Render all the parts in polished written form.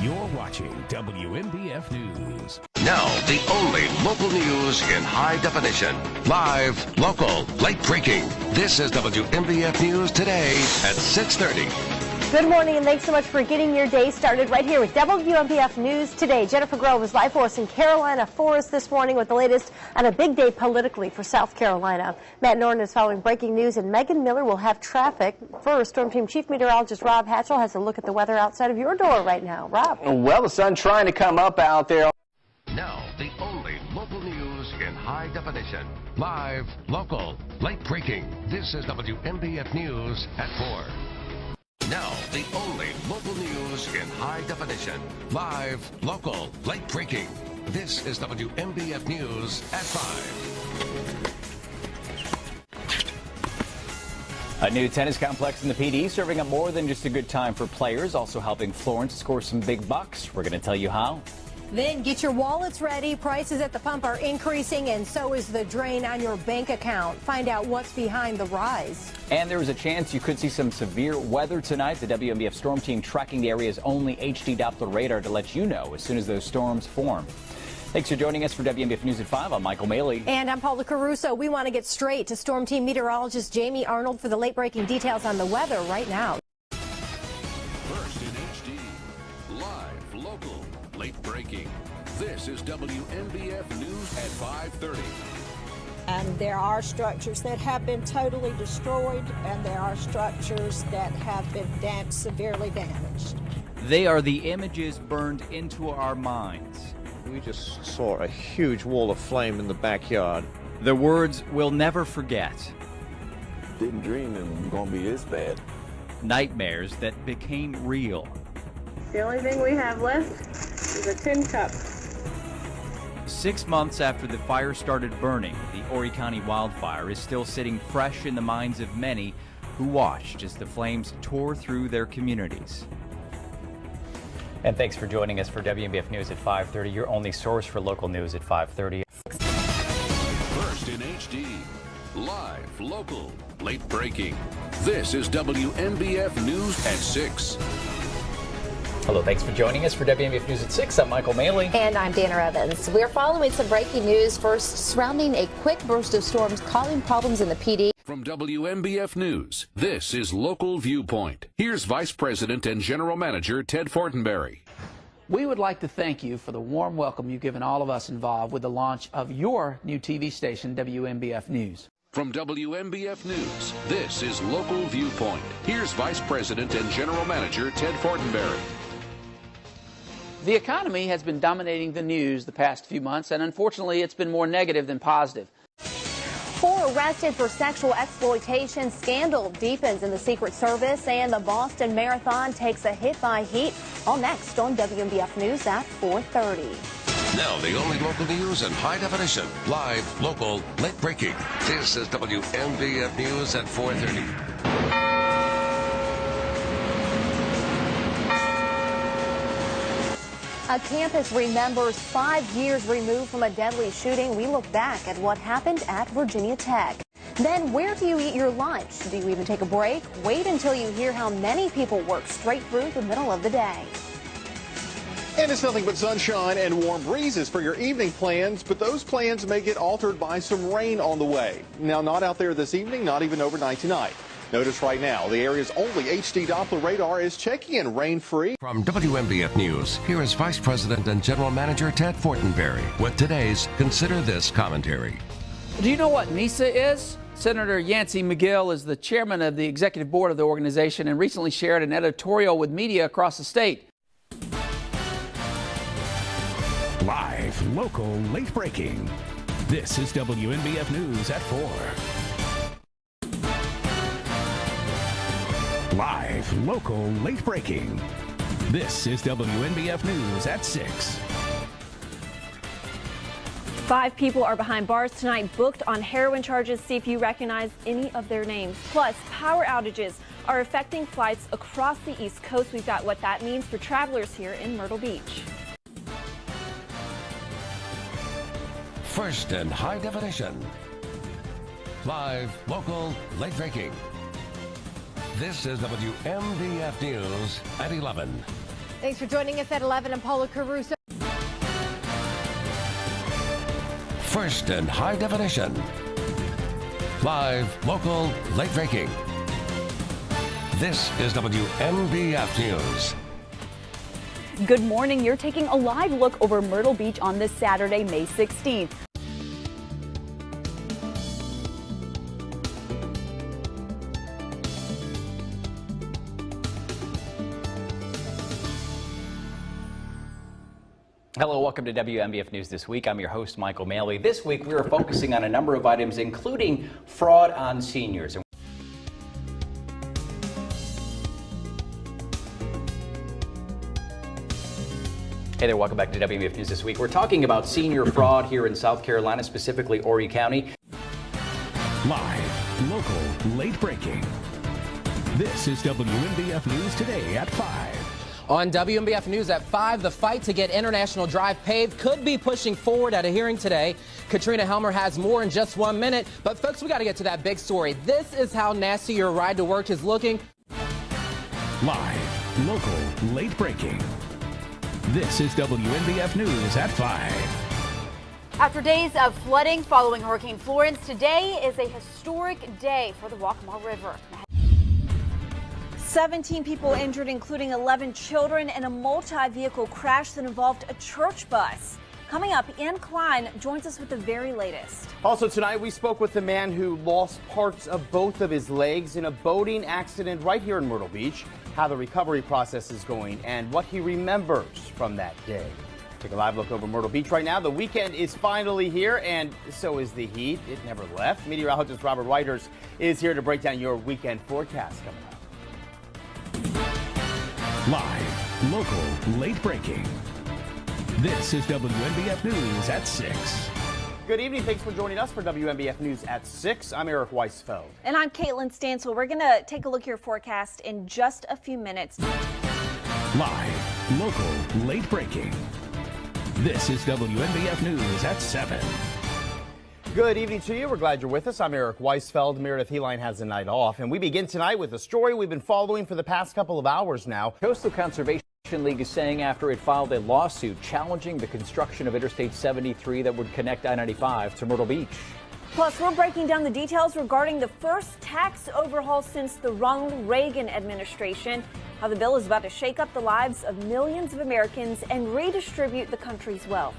You're watching WMBF News. Now, the only local news in high definition. Live, local, late breaking. This is WMBF News Today at 6:30. Good morning, and thanks so much for getting your day started right here with WMBF News Today. Jennifer Grove is live for us in Carolina for us this morning with the latest on a big day politically for South Carolina. Matt Norton is following breaking news, and Megan Miller will have traffic. First, Storm Team Chief Meteorologist Rob Hatchell has a look at the weather outside of your door right now. Rob. Well, the sun's trying to come up out there. Now, the only local news in high definition. Live, local, late breaking. This is WMBF News at 4. Now, the only local news in high definition. Live, local, late breaking. This is WMBF News at 5. A new tennis complex in the PD serving up more than just a good time for players, also helping Florence score some big bucks. We're going to tell you how. Then get your wallets ready. Prices at the pump are increasing, and so is the drain on your bank account. Find out what's behind the rise. And there is a chance you could see some severe weather tonight. The WMBF storm team tracking the area's only HD Doppler radar to let you know as soon as those storms form. Thanks for joining us for WMBF News at 5. I'm Michael Maley. And I'm Paula Caruso. We want to get straight to storm team meteorologist Jamie Arnold for the late breaking details on the weather right now. First in HD, live, local, late breaking. This is WMBF News at 5:30. And there are structures that have been totally destroyed, and there are structures that have been severely damaged. They are the images burned into our minds. We just saw a huge wall of flame in the backyard. The words we'll never forget. Didn't dream it was going to be this bad. Nightmares that became real. The only thing we have left is a tin cup. 6 months after the fire started burning, the Horry County wildfire is still sitting fresh in the minds of many who watched as the flames tore through their communities. And thanks for joining us for WMBF News at 5:30, your only source for local news at 5:30. First in HD, live, local, late breaking. This is WMBF News at 6. Hello, thanks for joining us for WMBF News at 6. I'm Michael Maley. And I'm Dana Evans. We're following some breaking news first surrounding a quick burst of storms causing problems in the PD. From WMBF News, this is Local Viewpoint. Here's Vice President and General Manager Ted Fortenberry. We would like to thank you for the warm welcome you've given all of us involved with the launch of your new TV station, WMBF News. From WMBF News, this is Local Viewpoint. Here's Vice President and General Manager Ted Fortenberry. The economy has been dominating the news the past few months, and unfortunately it's been more negative than positive. 4 arrested for sexual exploitation. Scandal deepens in the Secret Service, and the Boston Marathon takes a hit by heat. All next on WMBF News at 4:30. Now, the only local news in high definition. Live, local, late breaking. This is WMBF News at 4:30. A campus remembers 5 years removed from a deadly shooting. We look back at what happened at Virginia Tech. Then, where do you eat your lunch? Do you even take a break? Wait until you hear how many people work straight through the middle of the day. And it's nothing but sunshine and warm breezes for your evening plans, but those plans may get altered by some rain on the way. Now, not out there this evening, not even overnight tonight. Notice right now, the area's only HD Doppler radar is checking in rain-free. From WMBF News, here is Vice President and General Manager Ted Fortenberry with today's Consider This commentary. Do you know what NISA is? Senator Yancey McGill is the chairman of the executive board of the organization and recently shared an editorial with media across the state. Live, local, late breaking. This is WMBF News at 4. Live, local, late breaking. This is WMBF News at 6. 5 people are behind bars tonight, booked on heroin charges. See if you recognize any of their names. Plus, power outages are affecting flights across the East Coast. We've got what that means for travelers here in Myrtle Beach. First in high definition. Live, local, late breaking. This is WMBF News at 11. Thanks for joining us at 11. I'm Paula Caruso. First and high definition. Live, local, late breaking. This is WMBF News. Good morning. You're taking a live look over Myrtle Beach on this Saturday, May 16th. Hello, welcome to WMBF News This Week. I'm your host, Michael Maley. This week, we are focusing on a number of items, including fraud on seniors. Hey there, welcome back to WMBF News This Week. We're talking about senior fraud here in South Carolina, specifically Horry County. Live, local, late breaking. This is WMBF News Today at 5. On WMBF News at 5, the fight to get International Drive paved could be pushing forward at a hearing today. Katrina Helmer has more in just 1 minute. But folks, we got to get to that big story. This is how nasty your ride to work is looking. Live, local, late breaking. This is WMBF News at 5. After days of flooding following Hurricane Florence, today is a historic day for the Waccamaw River. 17 people injured, including 11 children, in a multi-vehicle crash that involved a church bus. Coming up, Ann Klein joins us with the very latest. Also tonight, we spoke with the man who lost parts of both of his legs in a boating accident right here in Myrtle Beach, how the recovery process is going, and what he remembers from that day. Take a live look over Myrtle Beach right now. The weekend is finally here, and so is the heat. It never left. Meteorologist Robert Whitehurst is here to break down your weekend forecast coming up. Live, local, late breaking. This is WMBF News at 6. Good evening. Thanks for joining us for WMBF News at 6. I'm Eric Weisfeld. And I'm Caitlin Stansel. We're going to take a look at your forecast in just a few minutes. Live, local, late breaking. This is WMBF News at 7. Good evening to you. We're glad you're with us. I'm Eric Weisfeld. Meredith Heline has the night off, and we begin tonight with a story we've been following for the past couple of hours now. Coastal Conservation League is saying after it filed a lawsuit challenging the construction of Interstate 73 that would connect I-95 to Myrtle Beach. Plus, we're breaking down the details regarding the first tax overhaul since the Ronald Reagan administration, how the bill is about to shake up the lives of millions of Americans and redistribute the country's wealth.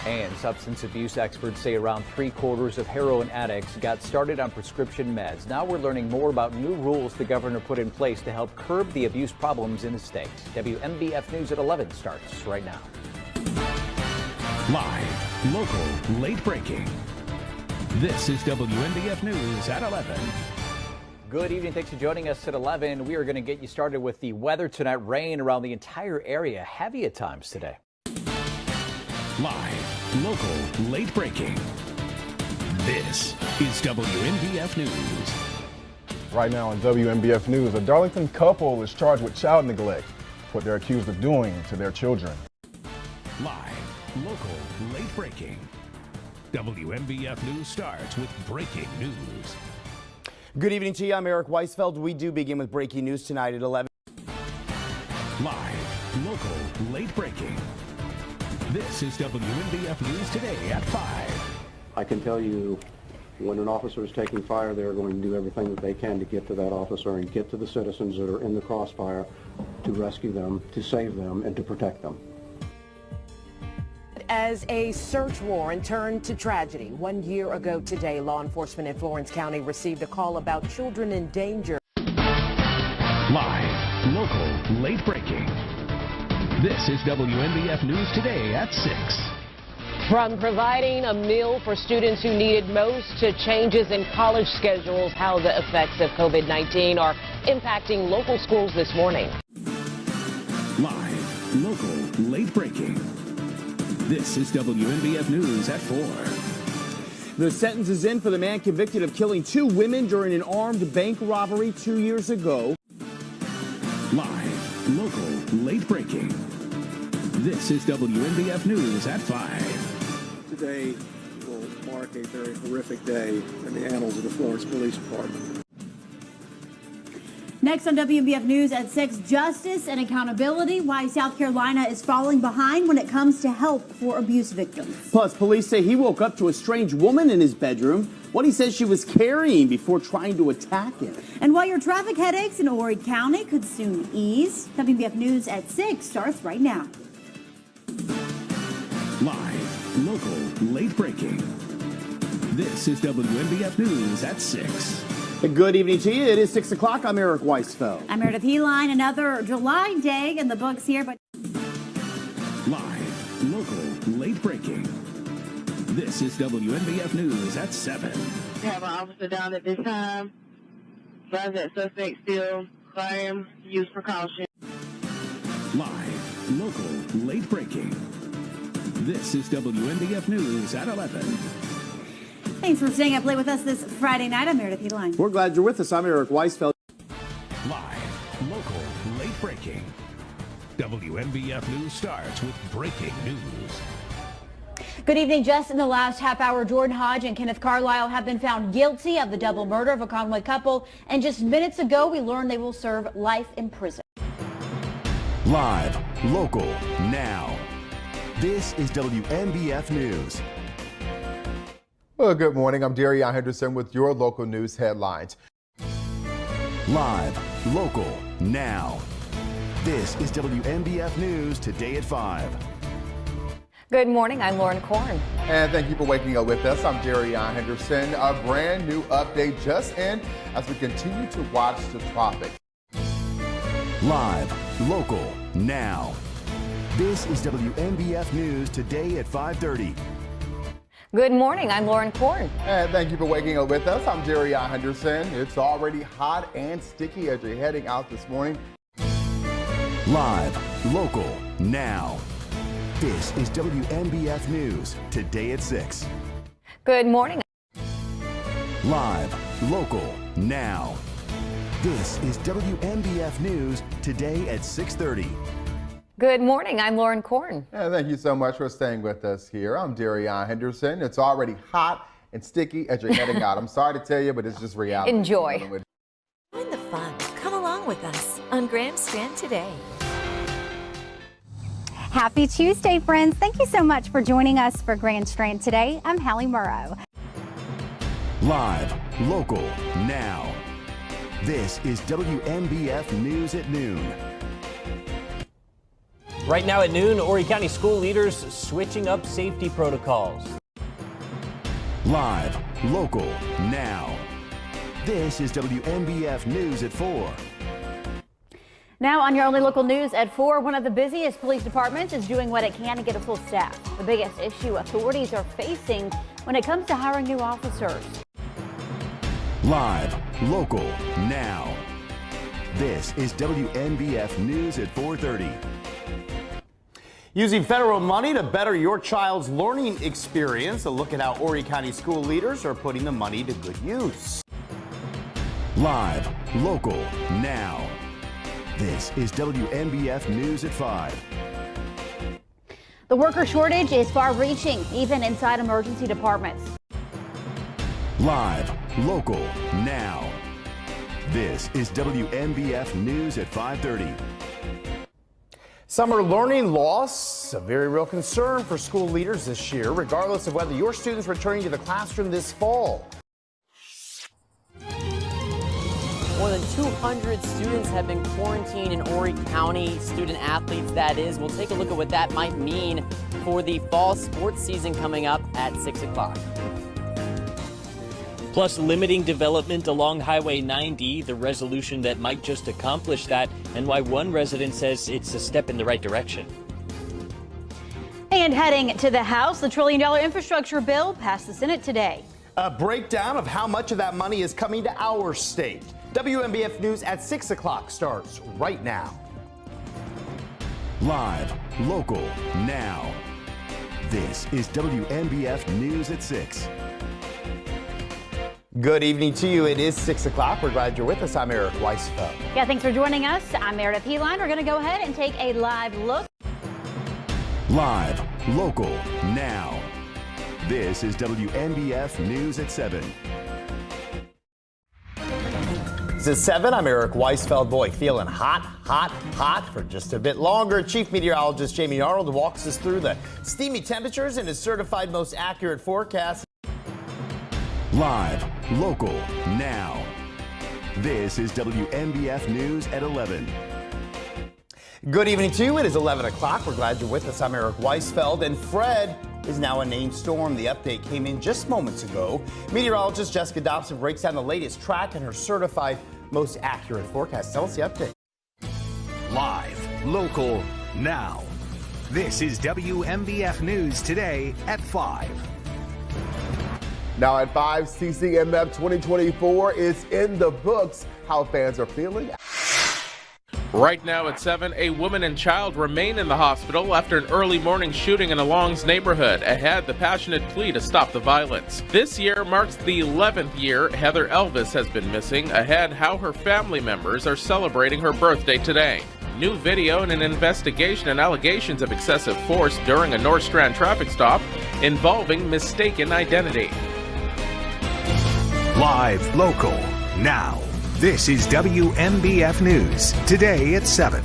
And substance abuse experts say around 3/4 of heroin addicts got started on prescription meds. Now we're learning more about new rules the governor put in place to help curb the abuse problems in the state. WMBF News at 11 starts right now. Live, local, late breaking. This is WMBF News at 11. Good evening. Thanks for joining us at 11. We are going to get you started with the weather tonight. Rain around the entire area. Heavy at times today. Live, local, late breaking. This is WMBF News. Right now on WMBF News, a Darlington couple is charged with child neglect, what they're accused of doing to their children. Live, local, late breaking. WMBF News starts with breaking news. Good evening to you. I'm Eric Weisfeld. We do begin with breaking news tonight at 11. Live, local, late breaking. This is WMBF News Today at 5. I can tell you when an officer is taking fire, they're going to do everything that they can to get to that officer and get to the citizens that are in the crossfire to rescue them, to save them, and to protect them. As a search warrant turned to tragedy. 1 year ago today, law enforcement in Florence County received a call about children in danger. Live, local, late breaking. This is WMBF News Today at 6. From providing a meal for students who need it most to changes in college schedules, how the effects of COVID-19 are impacting local schools this morning. Live, local, late breaking. This is WMBF News at 4. The sentence is in for the man convicted of killing 2 women during an armed bank robbery 2 years ago. Live, local, late breaking. This is WMBF News at 5. Today will mark a very horrific day in the annals of the Florence Police Department. Next on WMBF News at 6, justice and accountability, why South Carolina is falling behind when it comes to help for abuse victims. Plus, police say he woke up to a strange woman in his bedroom, what he says she was carrying before trying to attack him. And why your traffic headaches in Horry County could soon ease. WMBF News at 6 starts right now. Live, local, late breaking. This is WMBF News at 6. Good evening to you. It is 6 o'clock. I'm Eric Weisfeld. I'm Meredith Heline. Another July day in the books here, but Live, local, late breaking. This is WMBF News at 7. We have an officer down at this time. Finds that suspect still claim use precaution. Live, local, late breaking. This is WMBF News at 11. thanks for staying up late with us this Friday night. I'm Meredith Heline. We're glad you're with us. I'm Eric Weisfeld. Live, local, late breaking. WMBF News starts with breaking news. Good evening. Just in the last half hour, Jordan Hodge and Kenneth Carlisle have been found guilty of the double murder of a Conway couple. And just minutes ago, we learned they will serve life in prison. Live, local, now. This is WMBF News. Well, good morning. I'm Darian Henderson with your local news headlines. Live, local, now. This is WMBF News today at 5. Good morning. I'm Lauren Korn. And thank you for waking up with us. I'm Darian Henderson. A brand new update just in as we continue to watch the tropics. Live, local, now. This is WMBF News today at 5:30. Good morning. I'm Lauren Korn. And thank you for waking up with us. I'm Darian Henderson. It's already hot and sticky as you're heading out this morning. Live, local, now. This is WMBF News today at 6. Good morning. Live, local, now. This is WMBF News today at 6:30. Good morning. I'm Lauren Korn. And thank you so much for staying with us here. I'm Darian Henderson. It's already hot and sticky as you're heading out. I'm sorry to tell you, but it's just reality. Enjoy. Join the fun. Come along with us on Grand Strand Today. Happy Tuesday, friends. Thank you so much for joining us for Grand Strand Today. I'm Hallie Murrow. Live, local, now. This is WMBF News at noon. Right now at noon, Horry County school leaders switching up safety protocols. Live, local, now. This is WMBF News at 4. Now on your only local news at 4, one of the busiest police departments is doing what it can to get a full staff. The biggest issue authorities are facing when it comes to hiring new officers. Live, local, now. This is WMBF News at 4:30. Using federal money to better your child's learning experience. A look at how Horry County school leaders are putting the money to good use. Live, local, now. This is WMBF News at 5. The worker shortage is far-reaching, even inside emergency departments. Live, local, now. This is WMBF News at 5:30. Summer learning loss, a very real concern for school leaders this year, regardless of whether your students returning to the classroom this fall. More than 200 students have been quarantined in Horry County, student athletes that is. We'll take a look at what that might mean for the fall sports season coming up at 6 o'clock. Plus, limiting development along Highway 90, the resolution that might just accomplish that, and why one resident says it's a step in the right direction. And heading to the House, the $1 trillion infrastructure bill passed the Senate today. A breakdown of how much of that money is coming to our state. WMBF News at 6 o'clock starts right now. Live, local, now. This is WMBF News at 6. Good evening to you. It is 6 o'clock. We're glad you're with us. I'm Eric Weisfeld. Yeah, thanks for joining us. I'm Meredith Heline. We're going to go ahead and take a live look. Live, local, now. This is WMBF News at 7. This is 7. I'm Eric Weisfeld. Boy, feeling hot, hot, hot for just a bit longer. Chief Meteorologist Jamie Arnold walks us through the steamy temperatures and his certified most accurate forecast. Live, local, now. This is WMBF News at 11. Good evening to you. It is 11 o'clock. We're glad you're with us. I'm Eric Weisfeld, and Fred is now a named storm. The update came in just moments ago. Meteorologist Jessica Dobson breaks down the latest track and her certified most accurate forecast. Tell us the update. Live, local, now. This is WMBF News today at 5. Now at 5, CCMF 2024 is in the books. How fans are feeling. Right now at 7, a woman and child remain in the hospital after an early morning shooting in a Longs neighborhood. Ahead, the passionate plea to stop the violence. This year marks the 11th year Heather Elvis has been missing. Ahead, how her family members are celebrating her birthday today. New video and an investigation and allegations of excessive force during a North Strand traffic stop involving mistaken identity. Live, local, now. This is WMBF News, today at 7.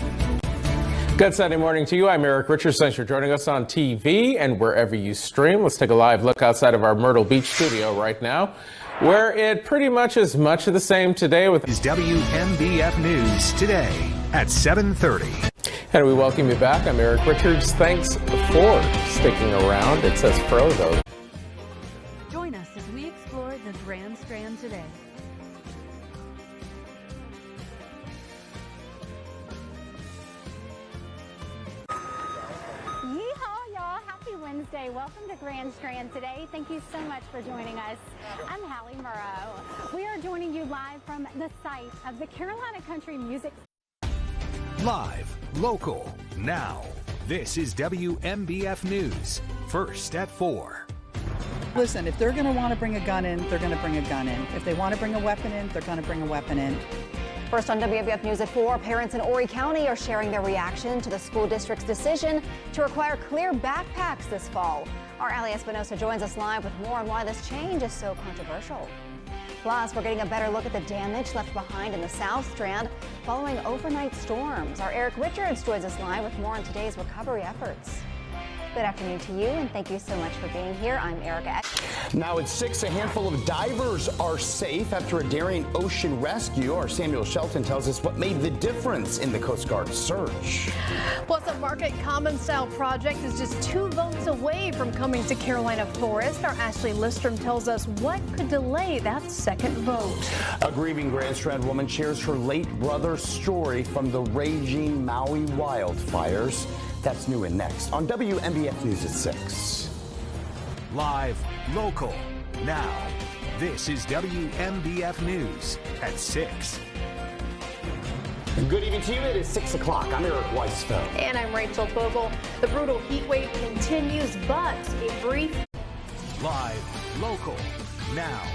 Good Sunday morning to you. I'm Eric Richards. Thanks for joining us on TV and wherever you stream. Let's take a live look outside of our Myrtle Beach studio right now, where it pretty much is much of the same today with WMBF News, today at 7:30. And we welcome you back. I'm Eric Richards. Thanks for sticking around. It says Frodo. Join us as we explore the Grand Strand today. Yeehaw, y'all. Happy Wednesday. Welcome to Grand Strand today. Thank you so much for joining us. I'm Hallie Murrow. We are joining you live from the site of the Carolina Country Music. Live, local, now. This is WMBF News, first at 4. Listen, if they're going to want to bring a gun in, they're going to bring a gun in. If they want to bring a weapon in, they're going to bring a weapon in. First on WMBF News at 4, parents in Horry County are sharing their reaction to the school district's decision to require clear backpacks this fall. Our Ali Espinosa joins us live with more on why this change is so controversial. Plus, we're getting a better look at the damage left behind in the South Strand following overnight storms. Our Eric Richards joins us live with more on today's recovery efforts. Good afternoon to you, and thank you so much for being here. I'm Erica. Now at 6, a handful of divers are safe after a daring ocean rescue. Our Samuel Shelton tells us what made the difference in the Coast Guard search. Plus, a Market Commons style project is just 2 votes away from coming to Carolina Forest. Our Ashley Listrom tells us what could delay that second vote. A grieving Grand Strand woman shares her late brother's story from the raging Maui wildfires. That's new and next on WMBF News at 6. Live, local, now. This is WMBF News at 6. Good evening to you. It is 6 o'clock. I'm Eric Weisfeld. And I'm Rachel Fogel. The brutal heat wave continues, but a brief. Live, local, now.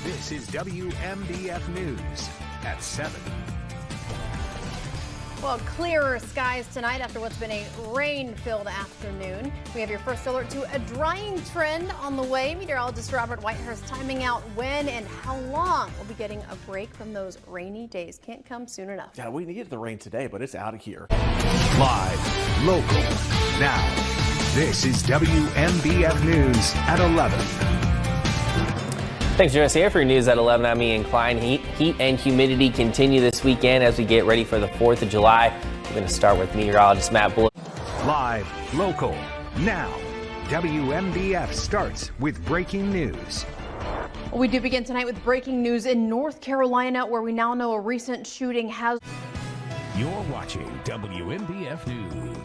This is WMBF News at 7. Well, clearer skies tonight after what's been a rain-filled afternoon. We have your first alert to a drying trend on the way. Meteorologist Robert Whitehurst timing out when and how long we'll be getting a break from those rainy days. Can't come soon enough. Yeah, we needed the rain today, but it's out of here. Live, local, now. This is WMBF News at 11. Thanks for joining us here for your news at 11. I'm Ian Klein. Heat and humidity continue this weekend as we get ready for the 4th of July. We're going to start with meteorologist Matt Bullock. Live, local, now. WMBF starts with breaking news. We do begin tonight with breaking news in North Carolina, where we now know a recent shooting has. You're watching WMBF News.